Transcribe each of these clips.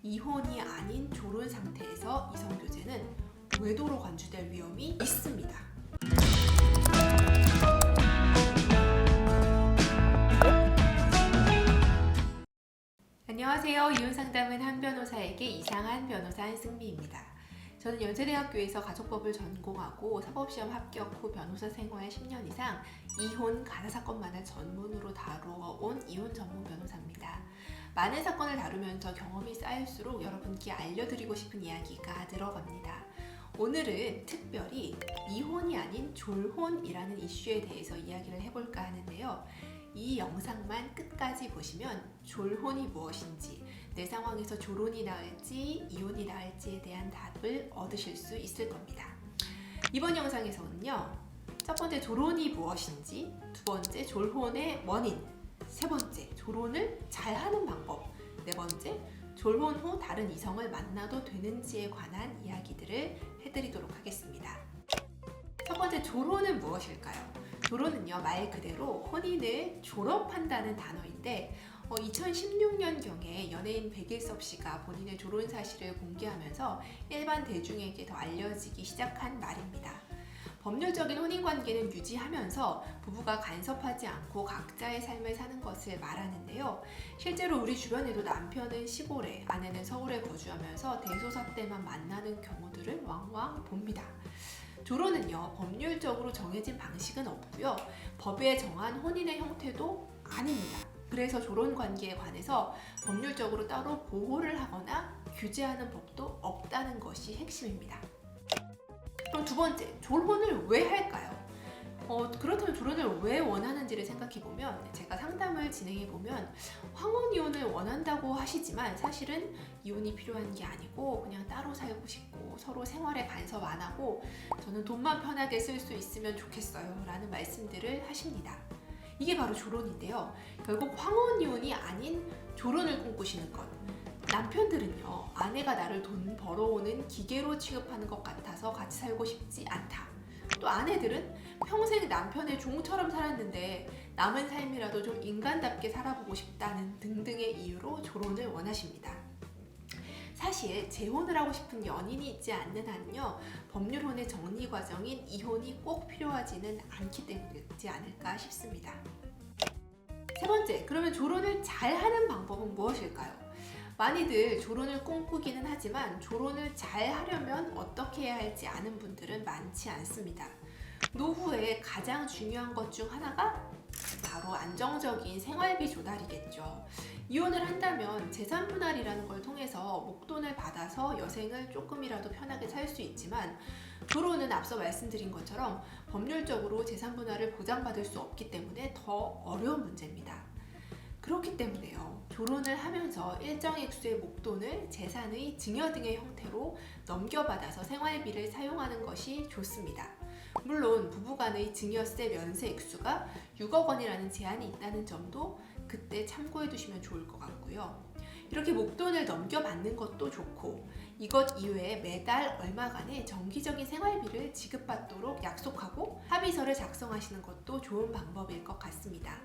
이혼이 아닌 졸혼 상태에서 이성교제는 외도로 간주될 위험이 있습니다. 안녕하세요. 이혼상담은 한 변호사에게 이상한 변호사 한승미입니다. 저는 연세대학교에서 가족법을 전공하고 사법시험 합격 후 변호사 생활 10년 이상 이혼, 가사사건만을 전문으로 다뤄온 이혼 전문 변호사입니다. 많은 사건을 다루면서 경험이 쌓일수록 여러분께 알려드리고 싶은 이야기가 늘어갑니다. 오늘은 특별히 이혼이 아닌 졸혼이라는 이슈에 대해서 이야기를 해볼까 하는데요. 이 영상만 끝까지 보시면 졸혼이 무엇인지, 내 상황에서 졸혼이 나을지 이혼이 나을지에 대한 답을 얻으실 수 있을 겁니다. 이번 영상에서는요, 첫 번째 졸혼이 무엇인지, 두 번째 졸혼의 원인, 세 번째 졸혼을 잘하는 방법, 네 번째 졸혼 후 다른 이성을 만나도 되는지에 관한 이야기들을 해드리도록 하겠습니다. 첫 번째 졸혼은 무엇일까요? 졸혼은요, 말 그대로 혼인을 졸업한다는 단어인데 2016년경에 연예인 백일섭 씨가 본인의 졸혼 사실을 공개하면서 일반 대중에게 더 알려지기 시작한 말입니다. 법률적인 혼인관계는 유지하면서 부부가 간섭하지 않고 각자의 삶을 사는 것을 말하는데요. 실제로 우리 주변에도 남편은 시골에, 아내는 서울에 거주하면서 대소사 때만 만나는 경우들을 왕왕 봅니다. 졸혼은요, 법률적으로 정해진 방식은 없고요. 법에 정한 혼인의 형태도 아닙니다. 그래서 졸혼 관계에 관해서 법률적으로 따로 보호를 하거나 규제하는 법도 없다는 것이 핵심입니다. 그럼 두 번째, 졸혼을 왜 할까요? 그렇다면 졸혼을 왜 원하는지를 생각해보면, 제가 상담을 진행해보면 황혼이혼을 원한다고 하시지만 사실은 이혼이 필요한 게 아니고 그냥 따로 살고 싶고 서로 생활에 간섭 안 하고 저는 돈만 편하게 쓸 수 있으면 좋겠어요 라는 말씀들을 하십니다. 이게 바로 졸혼인데요. 결국 황혼이혼이 아닌 졸혼을 꿈꾸시는 것. 남편들은요, 아내가 나를 돈 벌어오는 기계로 취급하는 것 같아서 같이 살고 싶지 않다. 또 아내들은 평생 남편의 종처럼 살았는데 남은 삶이라도 좀 인간답게 살아보고 싶다는 등등의 이유로 졸혼을 원하십니다. 사실 재혼을 하고 싶은 연인이 있지 않는 한요, 법률혼의 정리 과정인 이혼이 꼭 필요하지는 않기 때문이지 않을까 싶습니다. 세 번째, 그러면 졸혼을 잘하는 방법은 무엇일까요? 많이들 졸혼을 꿈꾸기는 하지만 졸혼을 잘 하려면 어떻게 해야 할지 아는 분들은 많지 않습니다. 노후에 가장 중요한 것 중 하나가 바로 안정적인 생활비 조달이겠죠. 이혼을 한다면 재산 분할이라는 걸 통해서 목돈을 받아서 여생을 조금이라도 편하게 살 수 있지만, 졸혼은 앞서 말씀드린 것처럼 법률적으로 재산 분할을 보장받을 수 없기 때문에 더 어려운 문제입니다. 그렇기 때문에요, 졸혼을 하면서 일정 액수의 목돈을 재산의 증여 등의 형태로 넘겨받아서 생활비를 사용하는 것이 좋습니다. 물론 부부간의 증여세 면세 액수가 6억 원이라는 제한이 있다는 점도 그때 참고해 두시면 좋을 것 같고요. 이렇게 목돈을 넘겨받는 것도 좋고, 이것 이외에 매달 얼마간의 정기적인 생활비를 지급받도록 약속하고 합의서를 작성하시는 것도 좋은 방법일 것 같습니다.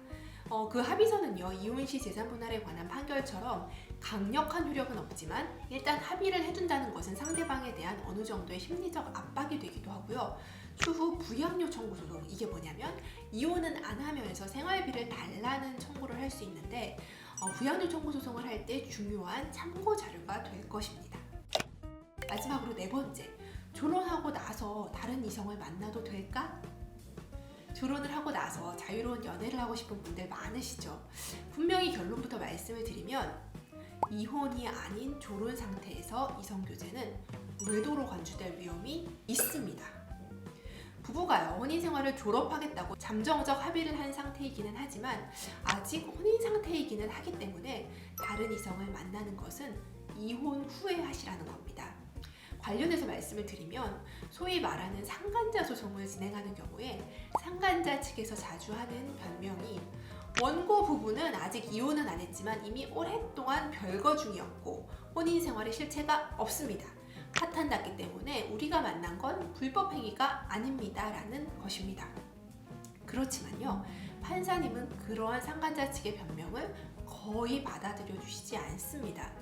그 합의서는요, 이혼 시 재산 분할에 관한 판결처럼 강력한 효력은 없지만 일단 합의를 해준다는 것은 상대방에 대한 어느 정도의 심리적 압박이 되기도 하고요. 추후 부양료 청구 소송, 이게 뭐냐면 이혼은 안 하면서 생활비를 달라는 청구를 할 수 있는데 부양료 청구 소송을 할 때 중요한 참고 자료가 될 것입니다. 마지막으로 네 번째, 졸혼하고 나서 다른 이성을 만나도 될까? 졸혼을 하고 나서 자유로운 연애를 하고 싶은 분들 많으시죠? 분명히 결론부터 말씀을 드리면 이혼이 아닌 졸혼 상태에서 이성교제는 외도로 간주될 위험이 있습니다. 부부가요, 혼인 생활을 졸업하겠다고 잠정적 합의를 한 상태이기는 하지만 아직 혼인 상태이기는 하기 때문에 다른 이성을 만나는 것은 이혼 후에 하시라는 겁니다. 관련해서 말씀을 드리면 소위 말하는 상간자 소송을 진행하는 경우에 상간자 측에서 자주 하는 변명이 원고 부부는 아직 이혼은 안 했지만 이미 오랫동안 별거 중이었고 혼인 생활에 실체가 없습니다. 파탄났기 때문에 우리가 만난 건 불법 행위가 아닙니다 라는 것입니다. 그렇지만요, 판사님은 그러한 상간자 측의 변명을 거의 받아들여 주시지 않습니다.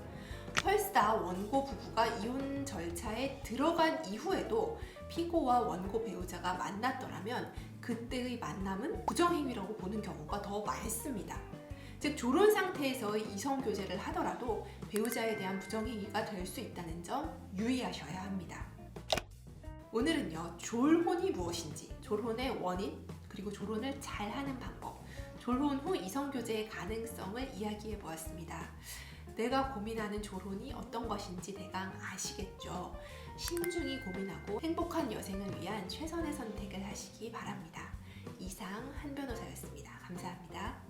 설사 원고 부부가 이혼 절차에 들어간 이후에도 피고와 원고 배우자가 만났더라면 그때의 만남은 부정행위라고 보는 경우가 더 많습니다. 즉 졸혼 상태에서의 이성교제를 하더라도 배우자에 대한 부정행위가 될 수 있다는 점 유의하셔야 합니다. 오늘은요, 졸혼이 무엇인지, 졸혼의 원인, 그리고 졸혼을 잘하는 방법, 졸혼 후 이성교제의 가능성을 이야기해 보았습니다. 내가 고민하는 졸혼이 어떤 것인지 대강 아시겠죠? 신중히 고민하고 행복한 여생을 위한 최선의 선택을 하시기 바랍니다. 이상 한 변호사였습니다. 감사합니다.